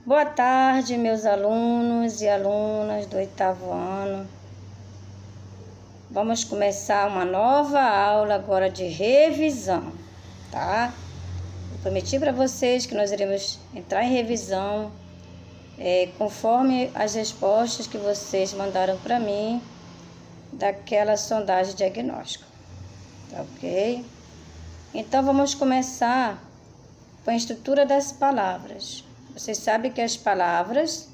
Boa tarde, meus alunos e alunas do 8º ano. Vamos começar uma nova aula agora de revisão, tá? Eu prometi para vocês que nós iremos entrar em revisão conforme as respostas que vocês mandaram para mim daquela sondagem diagnóstica, tá ok? Então, vamos começar com a estrutura das palavras. Vocês sabem que as palavras,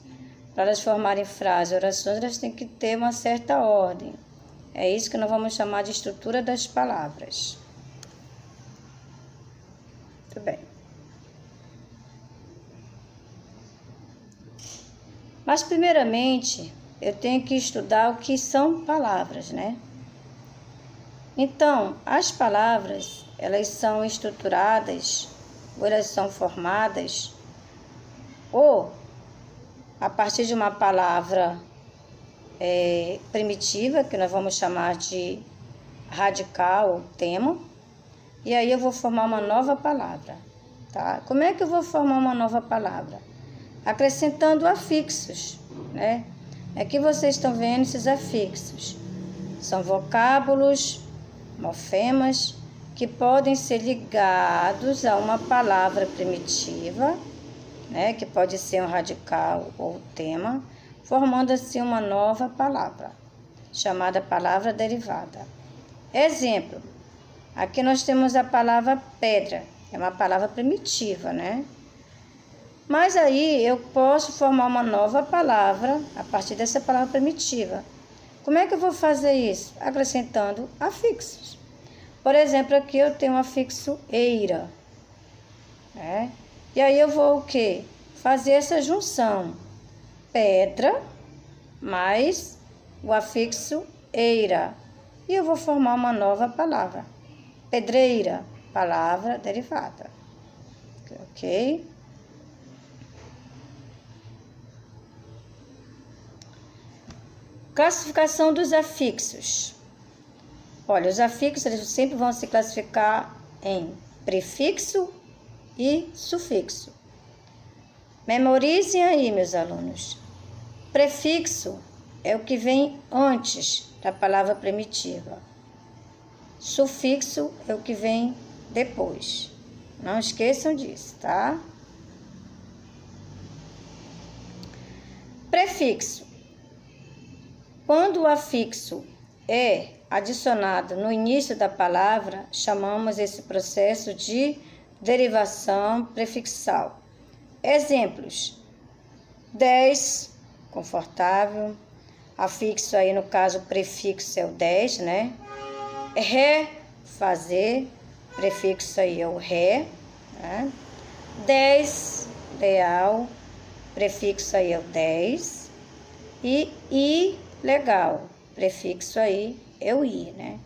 para elas formarem frases, orações, elas têm que ter uma certa ordem. É isso que nós vamos chamar de estrutura das palavras. Muito bem. Mas, primeiramente, eu tenho que estudar o que são palavras, né? Então, as palavras, elas são estruturadas, ou elas são formadas, ou a partir de uma palavra primitiva, que nós vamos chamar de radical ou tema, e aí eu vou formar uma nova palavra, tá? Como é que eu vou formar uma nova palavra? Acrescentando afixos, né? Aqui vocês estão vendo esses afixos. São vocábulos, morfemas, que podem ser ligados a uma palavra primitiva, né? Que pode ser um radical ou tema, formando assim uma nova palavra, chamada palavra derivada. Exemplo, aqui nós temos a palavra pedra, é uma palavra primitiva, né? Mas aí eu posso formar uma nova palavra a partir dessa palavra primitiva. Como é que eu vou fazer isso? Acrescentando afixos. Por exemplo, aqui eu tenho o afixo eira, né? E aí eu vou o quê? Fazer essa junção. Pedra mais o afixo eira. E eu vou formar uma nova palavra. Pedreira, palavra derivada. Ok? Classificação dos afixos. Olha, os afixos eles sempre vão se classificar em prefixo e sufixo. Memorizem aí, meus alunos. Prefixo é o que vem antes da palavra primitiva. Sufixo é o que vem depois. Não esqueçam disso, tá? Prefixo. Quando o afixo é adicionado no início da palavra, chamamos esse processo de derivação prefixal. Exemplos: 10, confortável. Afixo aí, no caso, prefixo é o 10, né? Fazer, prefixo aí é o ré, né? 10, leal, prefixo aí é o 10. E legal, prefixo aí é o i, né?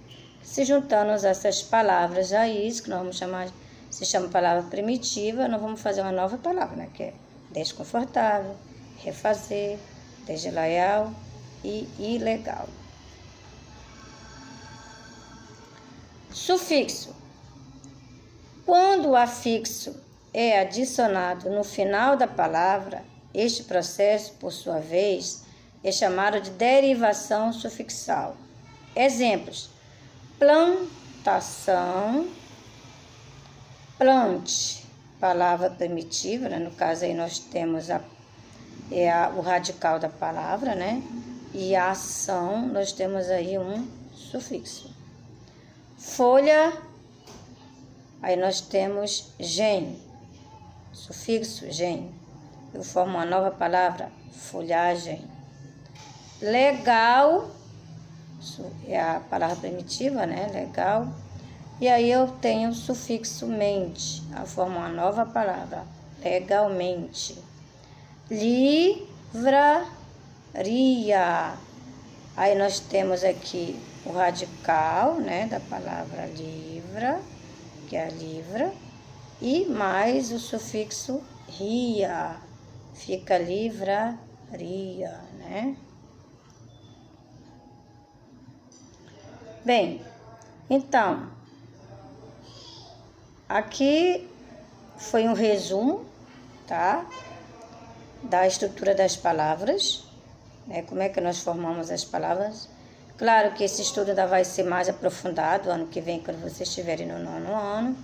Se juntando essas palavras aí, que nós vamos chamar, se chama palavra primitiva, nós vamos fazer uma nova palavra, né? Que é desconfortável, refazer, desleal e ilegal. Sufixo. Quando o afixo é adicionado no final da palavra, este processo, por sua vez, é chamado de derivação sufixal. Exemplos: plantação, plante, palavra primitiva, né? No caso aí nós temos o radical da palavra, né? E a ação, nós temos aí um sufixo. Folha, aí nós temos gen, sufixo gen. Eu formo uma nova palavra, folhagem. Legal, é a palavra primitiva, né? Legal. E aí eu tenho o sufixo mente, eu formo uma nova palavra, legalmente. Livraria. Aí nós temos aqui o radical, né, da palavra livra, que é a livra, e mais o sufixo ria, fica livraria, né? Bem, então, aqui foi um resumo, tá? da estrutura das palavras, né? Como é que nós formamos as palavras. Claro que esse estudo ainda vai ser mais aprofundado ano que vem, quando vocês estiverem no 9º ano.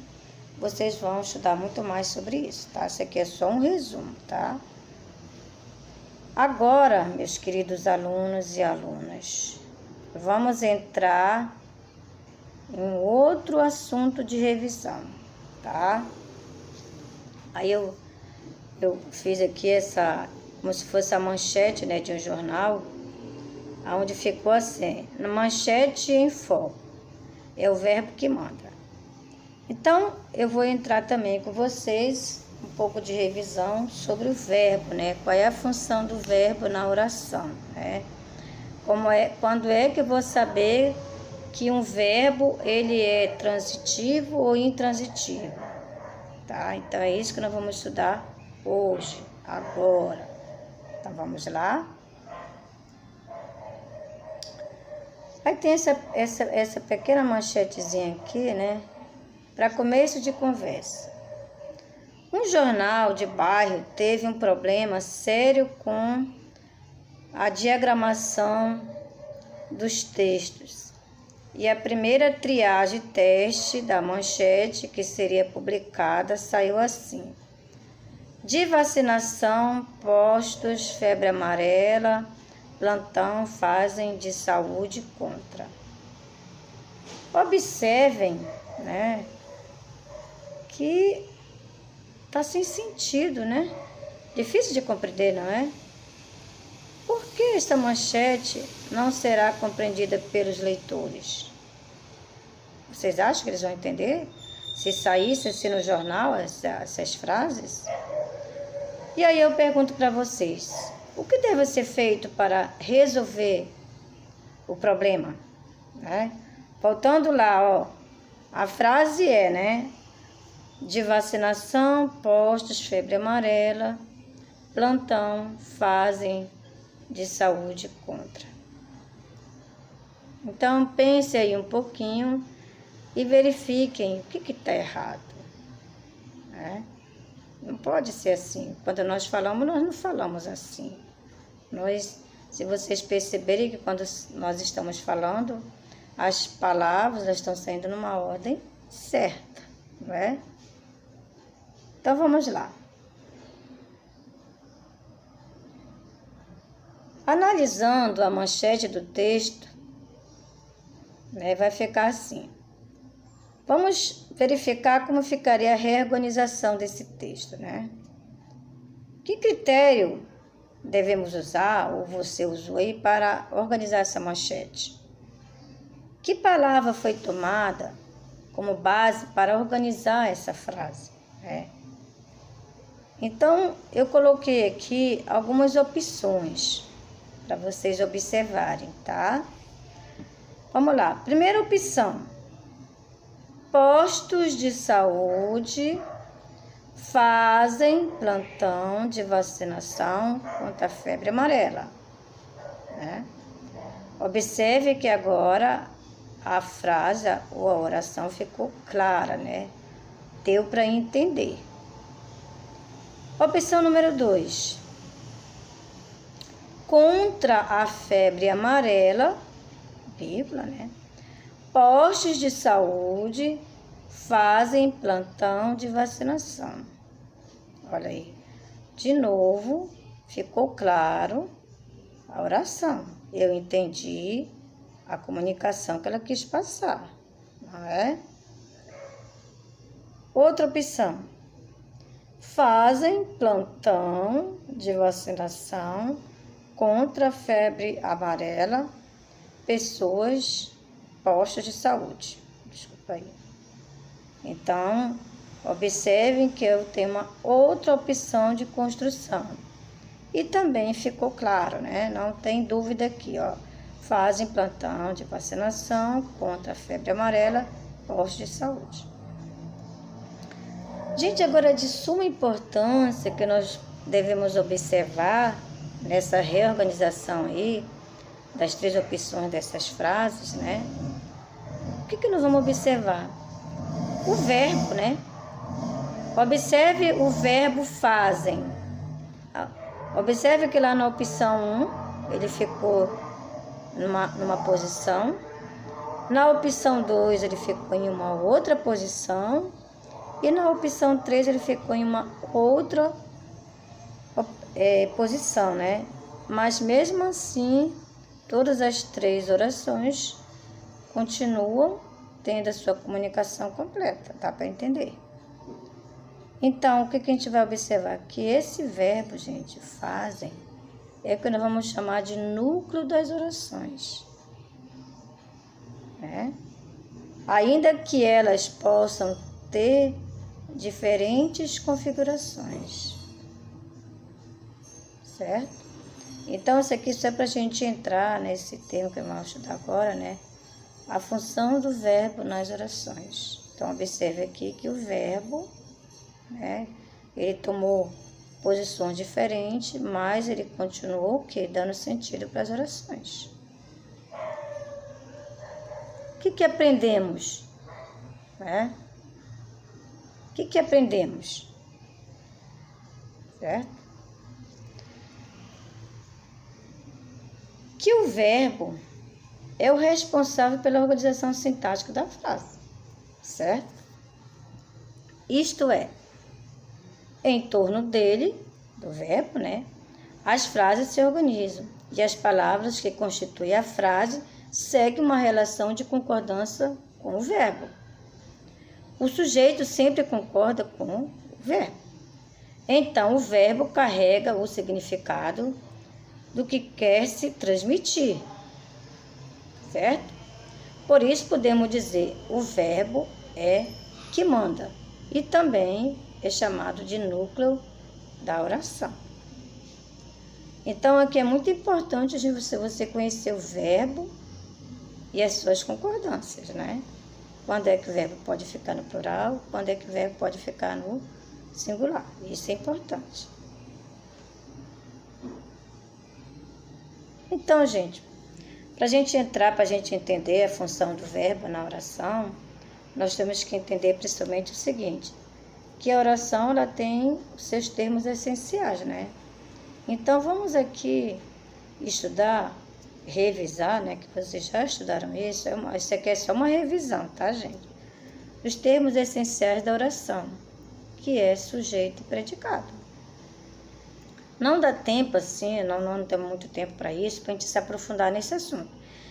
Vocês vão estudar muito mais sobre isso, tá? Isso aqui é só um resumo, tá? Agora, meus queridos alunos e alunas, vamos entrar em outro assunto de revisão, tá? Aí eu fiz aqui essa, como se fosse a manchete, né, de um jornal, onde ficou assim, na manchete em foco, é o verbo que manda. Então, eu vou entrar também com vocês um pouco de revisão sobre o verbo, né? Qual é a função do verbo na oração, né? Quando é que eu vou saber que um verbo, ele é transitivo ou intransitivo, tá? Então, é isso que nós vamos estudar hoje, agora. Então, vamos lá? Aí tem essa pequena manchetezinha aqui, né? Para começo de conversa. Um jornal de bairro teve um problema sério com a diagramação dos textos. E a primeira triagem teste da manchete que seria publicada saiu assim: de vacinação, postos, febre amarela, plantão fazem de saúde contra. Observem, né, que tá sem sentido, né? Difícil de compreender, não é? Por que esta manchete não será compreendida pelos leitores? Vocês acham que eles vão entender? Se saísse assim no jornal essas frases? E aí eu pergunto para vocês, o que deve ser feito para resolver o problema, né? Voltando lá, ó, a frase é, né? De vacinação, postos, febre amarela, plantão, fazem de saúde contra. Então, pense aí um pouquinho e verifiquem o que está errado, né? Não pode ser assim. Quando nós falamos, nós não falamos assim. Se vocês perceberem que quando nós estamos falando, as palavras estão saindo numa ordem certa, não é? Então, vamos lá. Analisando a manchete do texto, né, vai ficar assim. Vamos verificar como ficaria a reorganização desse texto, né? Que critério devemos usar, ou você usou aí, para organizar essa manchete? Que palavra foi tomada como base para organizar essa frase, né? Então, eu coloquei aqui algumas opções para vocês observarem, tá? Vamos lá. Primeira opção: postos de saúde fazem plantão de vacinação contra a febre amarela, né? Observe que agora a frase ou a oração ficou clara, né? Deu para entender. Opção número 2. Contra a febre amarela, vírgula, né? Postos de saúde fazem plantão de vacinação. Olha aí. De novo, ficou claro a oração. Eu entendi a comunicação que ela quis passar, não é? Outra opção. Fazem plantão de vacinação contra a febre amarela, pessoas, postos de saúde. Desculpa aí. Então, observem que eu tenho uma outra opção de construção. E também ficou claro, né? Não tem dúvida aqui, ó. Fazem plantão de vacinação contra a febre amarela, postos de saúde. Gente, agora de suma importância que nós devemos observar nessa reorganização aí das 3 opções dessas frases, né? O que nós vamos observar? O verbo, né? Observe o verbo fazem. Observe que lá na opção 1, ele ficou numa posição. Na opção 2, ele ficou em uma outra posição. E na opção 3, ele ficou em uma outra posição, né? Mas mesmo assim, todas as 3 orações continuam tendo a sua comunicação completa, dá para entender? Então, o que a gente vai observar? Que esse verbo, gente, fazem, é o que nós vamos chamar de núcleo das orações, né? Ainda que elas possam ter diferentes configurações, certo? Então, isso aqui só é para a gente entrar nesse termo que vamos estudar agora, né? A função do verbo nas orações. Então, observe aqui que o verbo, né, ele tomou posições diferentes, mas ele continuou o quê? Dando sentido para as orações. O que aprendemos? Né? O que aprendemos? Certo? Que o verbo é o responsável pela organização sintática da frase, certo? Isto é, em torno dele, do verbo, né, as frases se organizam e as palavras que constituem a frase seguem uma relação de concordância com o verbo. O sujeito sempre concorda com o verbo. Então, o verbo carrega o significado do que quer se transmitir, certo? Por isso, podemos dizer o verbo é que manda e também é chamado de núcleo da oração. Então, aqui é muito importante você conhecer o verbo e as suas concordâncias, né? Quando é que o verbo pode ficar no plural, quando é que o verbo pode ficar no singular. Isso é importante. Então, gente, para a gente entender a função do verbo na oração, nós temos que entender principalmente o seguinte, que a oração ela tem os seus termos essenciais, né? Então, vamos aqui estudar, revisar, né? Que vocês já estudaram isso. Isso aqui é só uma revisão, tá, gente? Os termos essenciais da oração, que é sujeito e predicado. Não dá tempo assim, não temos muito tempo para isso, para a gente se aprofundar nesse assunto.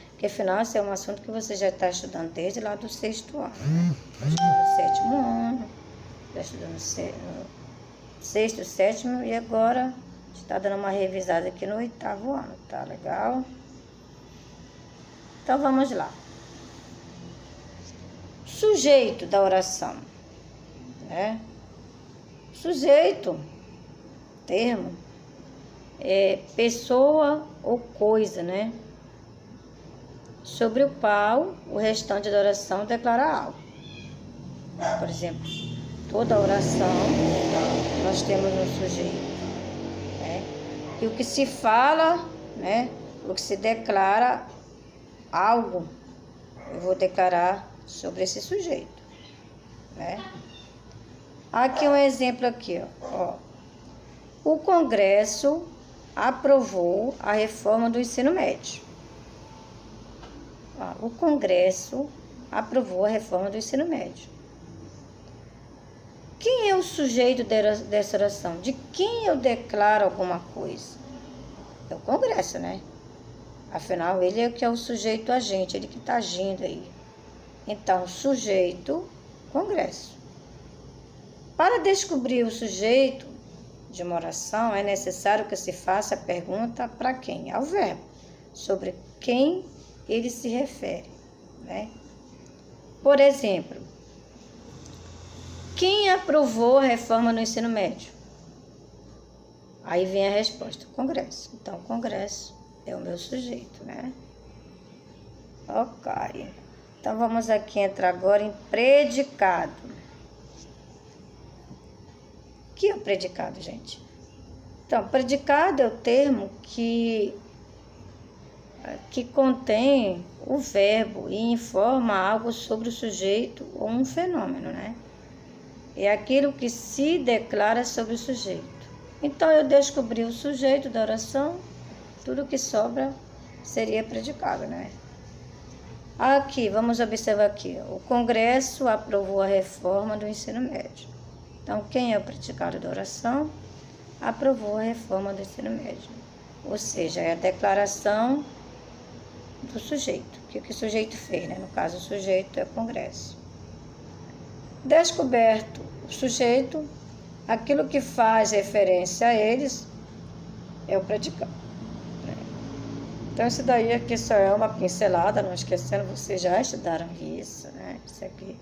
Porque, afinal, esse é um assunto que você já está estudando desde lá do 6º ano. Né? Está estudando no 7º ano, está estudando no 6º, 7º e agora está dando uma revisada aqui no 8º ano, tá legal? Então, vamos lá. Sujeito da oração, né? Sujeito, termo, é pessoa ou coisa, né? Sobre o qual o restante da oração declara algo. Por exemplo, toda oração nós temos um sujeito, né? E o que se fala, né? O que se declara algo, eu vou declarar sobre esse sujeito, né? Aqui um exemplo aqui, ó. O Congresso aprovou a reforma do ensino médio. O Congresso aprovou a reforma do ensino médio. Quem é o sujeito dessa oração? De quem eu declaro alguma coisa? É o Congresso, né? Afinal, ele é que é o sujeito agente, ele que está agindo aí. Então, sujeito, Congresso. Para descobrir o sujeito de uma oração, é necessário que se faça a pergunta para quem? Ao verbo, sobre quem ele se refere, né? Por exemplo, quem aprovou a reforma no ensino médio? Aí vem a resposta, o Congresso. Então, o Congresso é o meu sujeito, né? Ok. Então, vamos aqui entrar agora em predicado. O que é o predicado, gente? Então, predicado é o termo que contém o verbo e informa algo sobre o sujeito ou um fenômeno, né? É aquilo que se declara sobre o sujeito. Então, eu descobri o sujeito da oração, tudo que sobra seria predicado, né? Aqui, vamos observar aqui. O Congresso aprovou a reforma do ensino médio. Então, quem é o predicado da oração? Aprovou a reforma do ensino médio. Ou seja, é a declaração do sujeito. O que o sujeito fez, né? No caso, o sujeito é o Congresso. Descoberto o sujeito, aquilo que faz referência a eles é o predicado. Então, isso daí aqui só é uma pincelada, não esquecendo, vocês já estudaram isso, né? Isso aqui.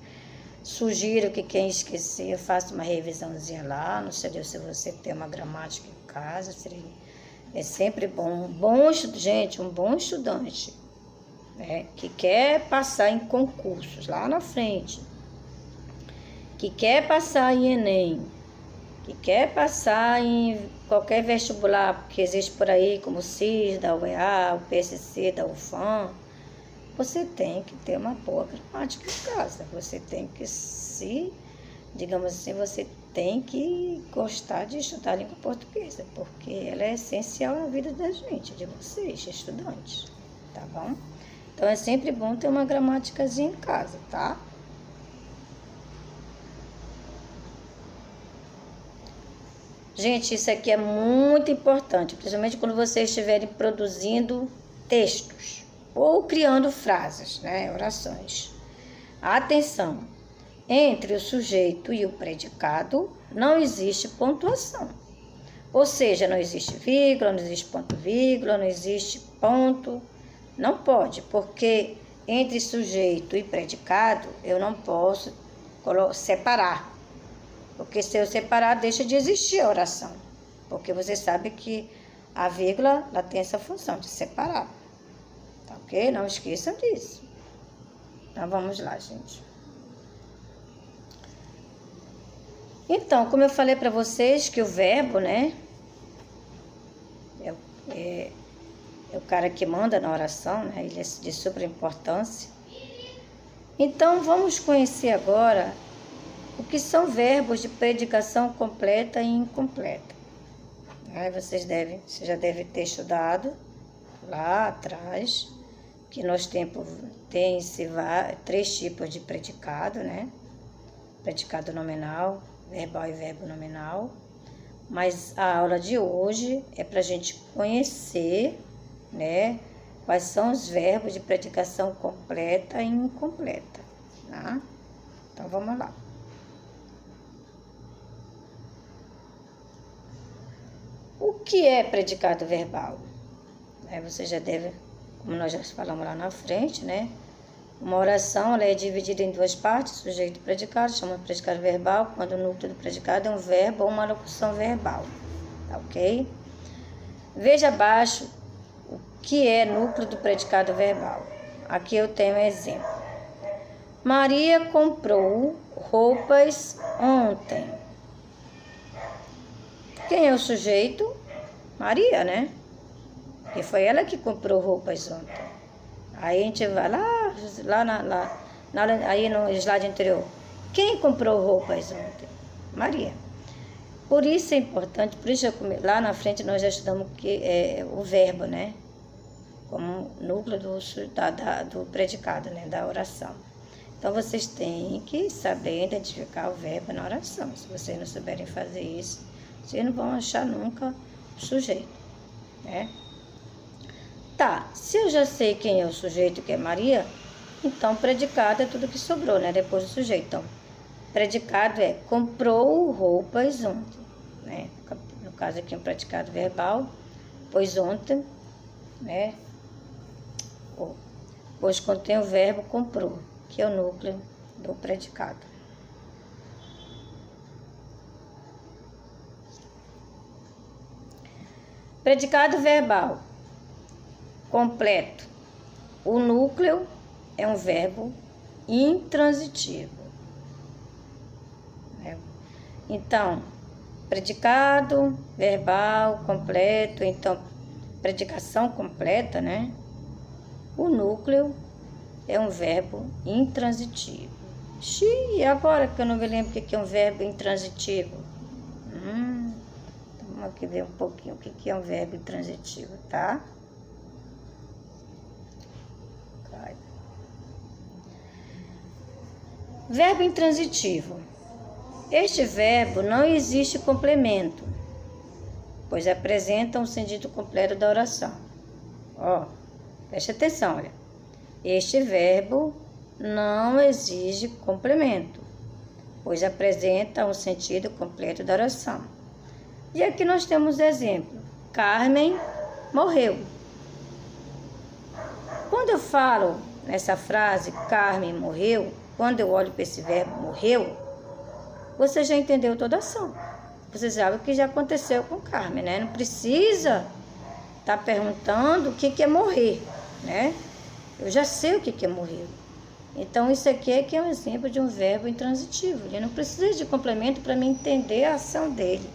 Sugiro que quem esquecer faça uma revisãozinha lá, não sei se você tem uma gramática em casa, é sempre bom. Gente, um bom estudante, né? Que quer passar em concursos lá na frente, que quer passar em Enem, que quer passar em qualquer vestibular que existe por aí, como o CIS, da UEA, o PSC, da UFAM, você tem que ter uma boa gramática em casa. Você tem que digamos assim, você tem que gostar de estudar a língua portuguesa, porque ela é essencial na vida da gente, de vocês, estudantes, tá bom? Então, é sempre bom ter uma gramáticazinha em casa, tá? Gente, isso aqui é muito importante, principalmente quando vocês estiverem produzindo textos ou criando frases, né, orações. Atenção, entre o sujeito e o predicado não existe pontuação. Ou seja, não existe vírgula, não existe ponto vírgula, não existe ponto. Não pode, porque entre sujeito e predicado eu não posso separar. Porque se eu separar, deixa de existir a oração. Porque você sabe que a vírgula ela tem essa função de separar. Tá ok? Não esqueçam disso. Então, vamos lá, gente. Então, como eu falei para vocês que o verbo, né? É o cara que manda na oração, né? Ele é de super importância. Então, vamos conhecer agora o que são verbos de predicação completa e incompleta. Você já deve ter estudado lá atrás que nós temos três tipos de predicado, né? Predicado nominal, verbal e verbo nominal. Mas a aula de hoje é para a gente conhecer, né? Quais são os verbos de predicação completa e incompleta, tá? Então, vamos lá. O que é predicado verbal? Você já deve, como nós já falamos lá na frente, né? Uma oração ela é dividida em duas partes, sujeito e predicado, chama de predicado verbal, quando o núcleo do predicado é um verbo ou uma locução verbal, tá ok? Veja abaixo o que é núcleo do predicado verbal. Aqui eu tenho um exemplo. Maria comprou roupas ontem. Quem é o sujeito? Maria, né? E foi ela que comprou roupas ontem. Aí a gente vai aí no slide anterior. Quem comprou roupas ontem? Maria. Por isso é importante, por isso lá na frente nós já estudamos que é o verbo, né? Como núcleo do predicado, né? Da oração. Então, vocês têm que saber identificar o verbo na oração. Se vocês não souberem fazer isso, vocês não vão achar nunca o sujeito, né? Tá, se eu já sei quem é o sujeito, que é Maria, então predicado é tudo que sobrou, né? Depois do sujeito. Então, predicado é comprou roupas ontem, né? No caso aqui, um predicado verbal, pois ontem, né? Pois contém o verbo comprou, que é o núcleo do predicado. Predicado verbal completo. O núcleo é um verbo intransitivo. Então, predicado verbal completo, então, predicação completa, né? O núcleo é um verbo intransitivo. E agora que eu não me lembro o que é um verbo intransitivo? Vamos aqui ver um pouquinho o que é um verbo intransitivo, tá? Verbo intransitivo. Este verbo não existe complemento, pois apresenta um sentido completo da oração. Ó, preste atenção, olha. Este verbo não exige complemento, pois apresenta um sentido completo da oração. E aqui nós temos exemplo. Carmen morreu. Quando eu falo nessa frase, Carmen morreu, quando eu olho para esse verbo morreu, você já entendeu toda a ação. Você sabe o que já aconteceu com Carmen, né? Não precisa estar perguntando o que é morrer, né? Eu já sei o que é morrer. Então, isso aqui é que é um exemplo de um verbo intransitivo. Ele não precisa de complemento para me entender a ação dele.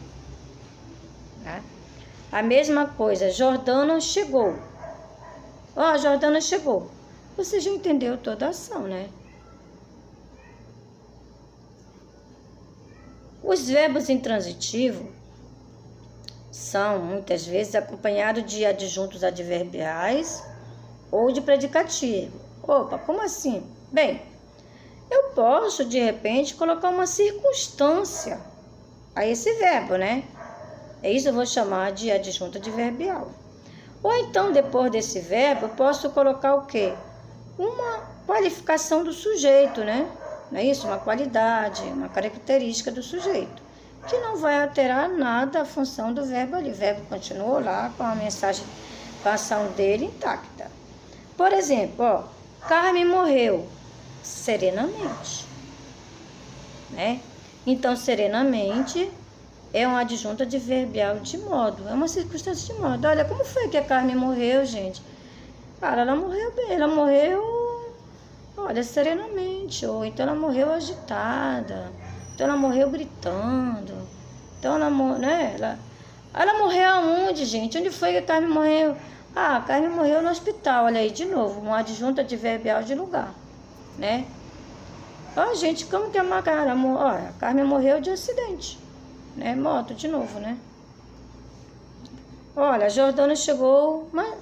Tá? A mesma coisa, Jordana chegou. Ó, Jordana chegou. Você já entendeu toda a ação, né? Os verbos intransitivos são, muitas vezes, acompanhados de adjuntos adverbiais ou de predicativo. Opa, como assim? Bem, eu posso, de repente, colocar uma circunstância a esse verbo, né? É isso que eu vou chamar de adjunto adverbial. Ou então, depois desse verbo, eu posso colocar o quê? Uma qualificação do sujeito, né? Não é isso? Uma qualidade, uma característica do sujeito, que não vai alterar nada a função do verbo ali. O verbo continuou lá com a mensagem, com a ação dele intacta. Por exemplo, ó, Carmen morreu serenamente, né? Então, serenamente é um adjunto adverbial de modo, é uma circunstância de modo. Olha, como foi que a Carmen morreu, gente? Cara, ela morreu bem, ela morreu, olha, serenamente, ou então ela morreu agitada, então ela morreu gritando, então ela, né? Ela morreu aonde, gente? Onde foi que a Carmen morreu? Ah, a Carmen morreu no hospital, olha aí, de novo, um adjunto adverbial de lugar, né? Ó, gente, como que a Carmen morreu de acidente, né? Moto, de novo, né? Olha, a Jordana chegou, mas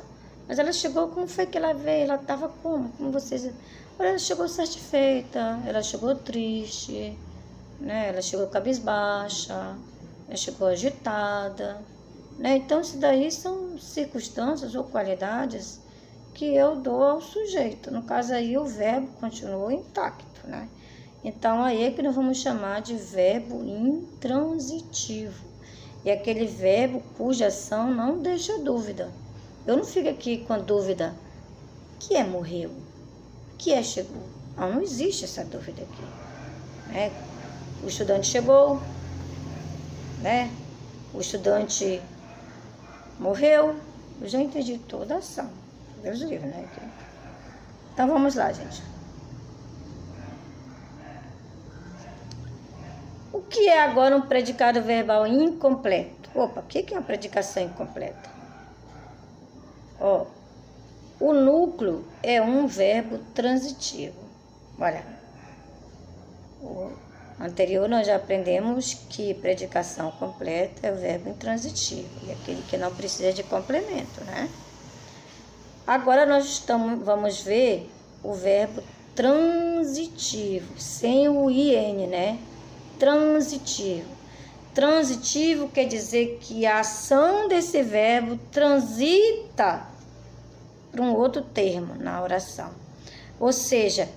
ela chegou, como foi que ela veio? Ela estava como? Como vocês... Olha, ela chegou satisfeita, ela chegou triste, né? Ela chegou cabisbaixa, ela chegou agitada, né? Então, isso daí são circunstâncias ou qualidades que eu dou ao sujeito. No caso aí, o verbo continuou intacto, né? Então, aí é que nós vamos chamar de verbo intransitivo. E aquele verbo cuja ação não deixa dúvida. Eu não fico aqui com a dúvida, que é morreu? Que é chegou? Não existe essa dúvida aqui, né? O estudante chegou, né? O estudante morreu. Eu já entendi toda a ação. Deus livre, né? Então vamos lá, gente. O que é agora um predicado verbal incompleto? Opa, o que é uma predicação incompleta? Ó, o núcleo é um verbo transitivo. Olha, o anterior nós já aprendemos que predicação completa é o verbo intransitivo, e aquele que não precisa de complemento, né? Agora nós vamos ver o verbo transitivo, sem o IN, né? Transitivo. Transitivo quer dizer que a ação desse verbo transita para um outro termo na oração. Ou seja,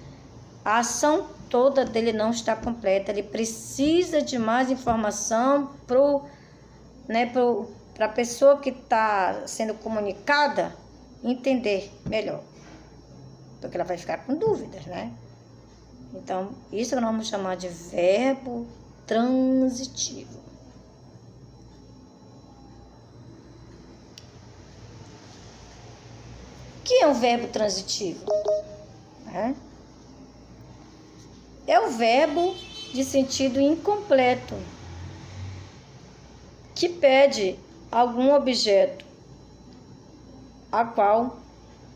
a ação toda dele não está completa, ele precisa de mais informação para a pessoa que está sendo comunicada entender melhor, porque ela vai ficar com dúvidas, né? Então, isso nós vamos chamar de verbo transitivo. O que é um verbo transitivo? É o verbo de sentido incompleto, que pede algum objeto a qual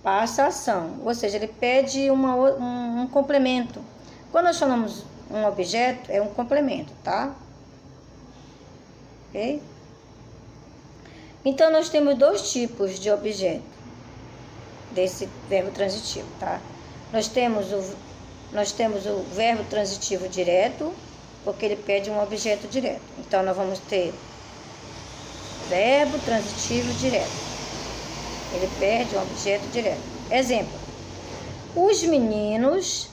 passa a ação, ou seja, ele pede um complemento. Quando nós chamamos um objeto, é um complemento, tá? Ok? Então, nós temos dois tipos de objeto desse verbo transitivo, tá? Nós temos o verbo transitivo direto, porque ele pede um objeto direto. Então, nós vamos ter verbo transitivo direto. Ele pede um objeto direto. Exemplo: os meninos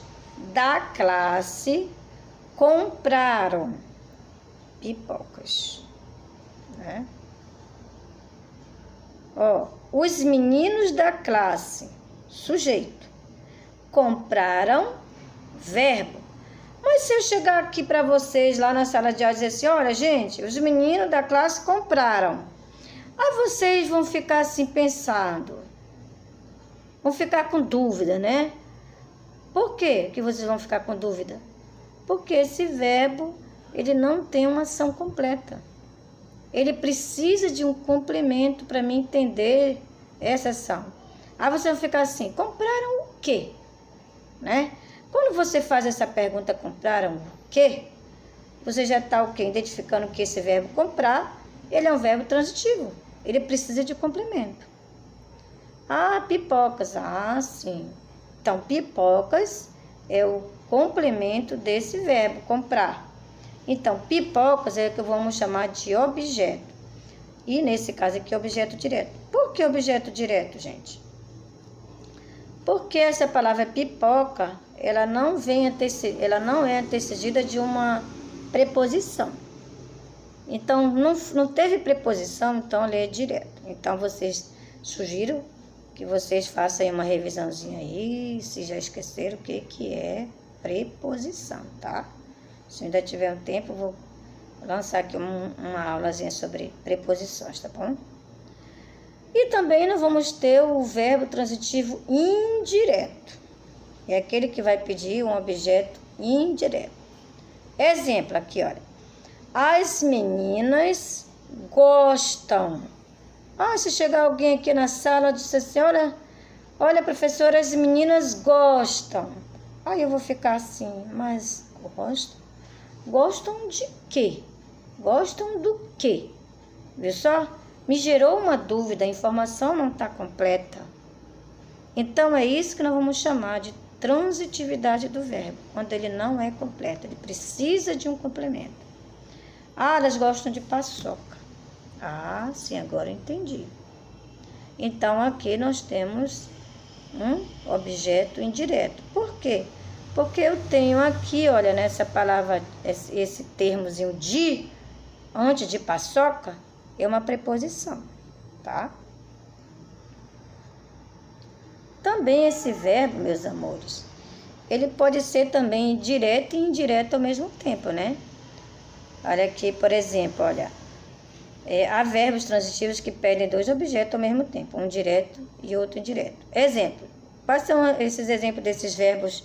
da classe compraram pipocas, né? Os meninos da classe, sujeito, compraram, verbo. Mas se eu chegar aqui para vocês lá na sala de aula e dizer assim, olha, gente, os meninos da classe compraram. Aí vocês vão ficar assim pensando, vão ficar com dúvida, né? Por quê que vocês vão ficar com dúvida? Porque esse verbo, ele não tem uma ação completa. Ele precisa de um complemento para mim entender essa ação. Aí você vai ficar assim, compraram o quê? Né? Quando você faz essa pergunta, compraram o quê? Você já está o quê? Identificando que esse verbo comprar, ele é um verbo transitivo. Ele precisa de complemento. Ah, pipocas. Ah, sim. Então, pipocas é o complemento desse verbo, comprar. Então, pipocas é o que vamos chamar de objeto. E nesse caso aqui, objeto direto. Por que objeto direto, gente? Porque essa palavra pipoca, ela não é antecedida de uma preposição. Então, não teve preposição, então ele é direto. Então, sugiro que vocês façam aí uma revisãozinha aí, se já esqueceram o que é preposição, tá? Se ainda tiver um tempo, vou lançar aqui uma aulazinha sobre preposições, tá bom? E também nós vamos ter o verbo transitivo indireto. É aquele que vai pedir um objeto indireto. Exemplo aqui, olha. As meninas gostam. Se chegar alguém aqui na sala e disser assim, olha, professora, as meninas gostam. Aí eu vou ficar assim, mas gostam? Gostam de quê? Gostam do quê? Viu só? Me gerou uma dúvida, a informação não está completa. Então, é isso que nós vamos chamar de transitividade do verbo, quando ele não é completo, ele precisa de um complemento. Elas gostam de paçoca. Sim, agora eu entendi. Então, aqui nós temos um objeto indireto. Por quê? Porque eu tenho aqui, olha, nessa palavra, esse termozinho de, antes de paçoca, é uma preposição, tá? Também esse verbo, meus amores, ele pode ser também direto e indireto ao mesmo tempo, né? Olha aqui, por exemplo, olha, há verbos transitivos que pedem dois objetos ao mesmo tempo, um direto e outro indireto. Exemplo, quais são esses exemplos desses verbos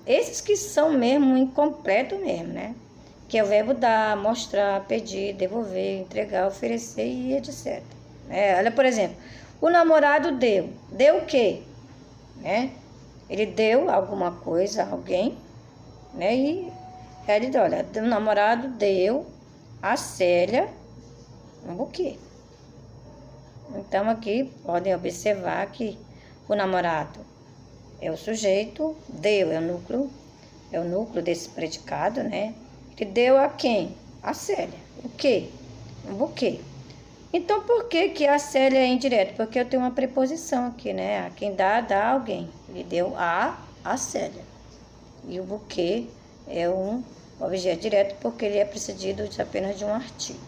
esses que são mesmo incompleto mesmo, né? Que é o verbo dar, mostrar, pedir, devolver, entregar, oferecer e etc. Olha, por exemplo, o namorado deu. Deu o quê? Né? Ele deu alguma coisa a alguém, né? E ele diz, olha, o namorado deu a Célia um buquê. Então, aqui podem observar que o namorado é o sujeito, deu é o núcleo desse predicado, né? Ele deu a quem? A Célia. O quê? Um buquê. Então, por que a Célia é indireta? Porque eu tenho uma preposição aqui, né? Quem dá a alguém. Ele deu a Célia. E o buquê é um objeto direto porque ele é precedido apenas de um artigo.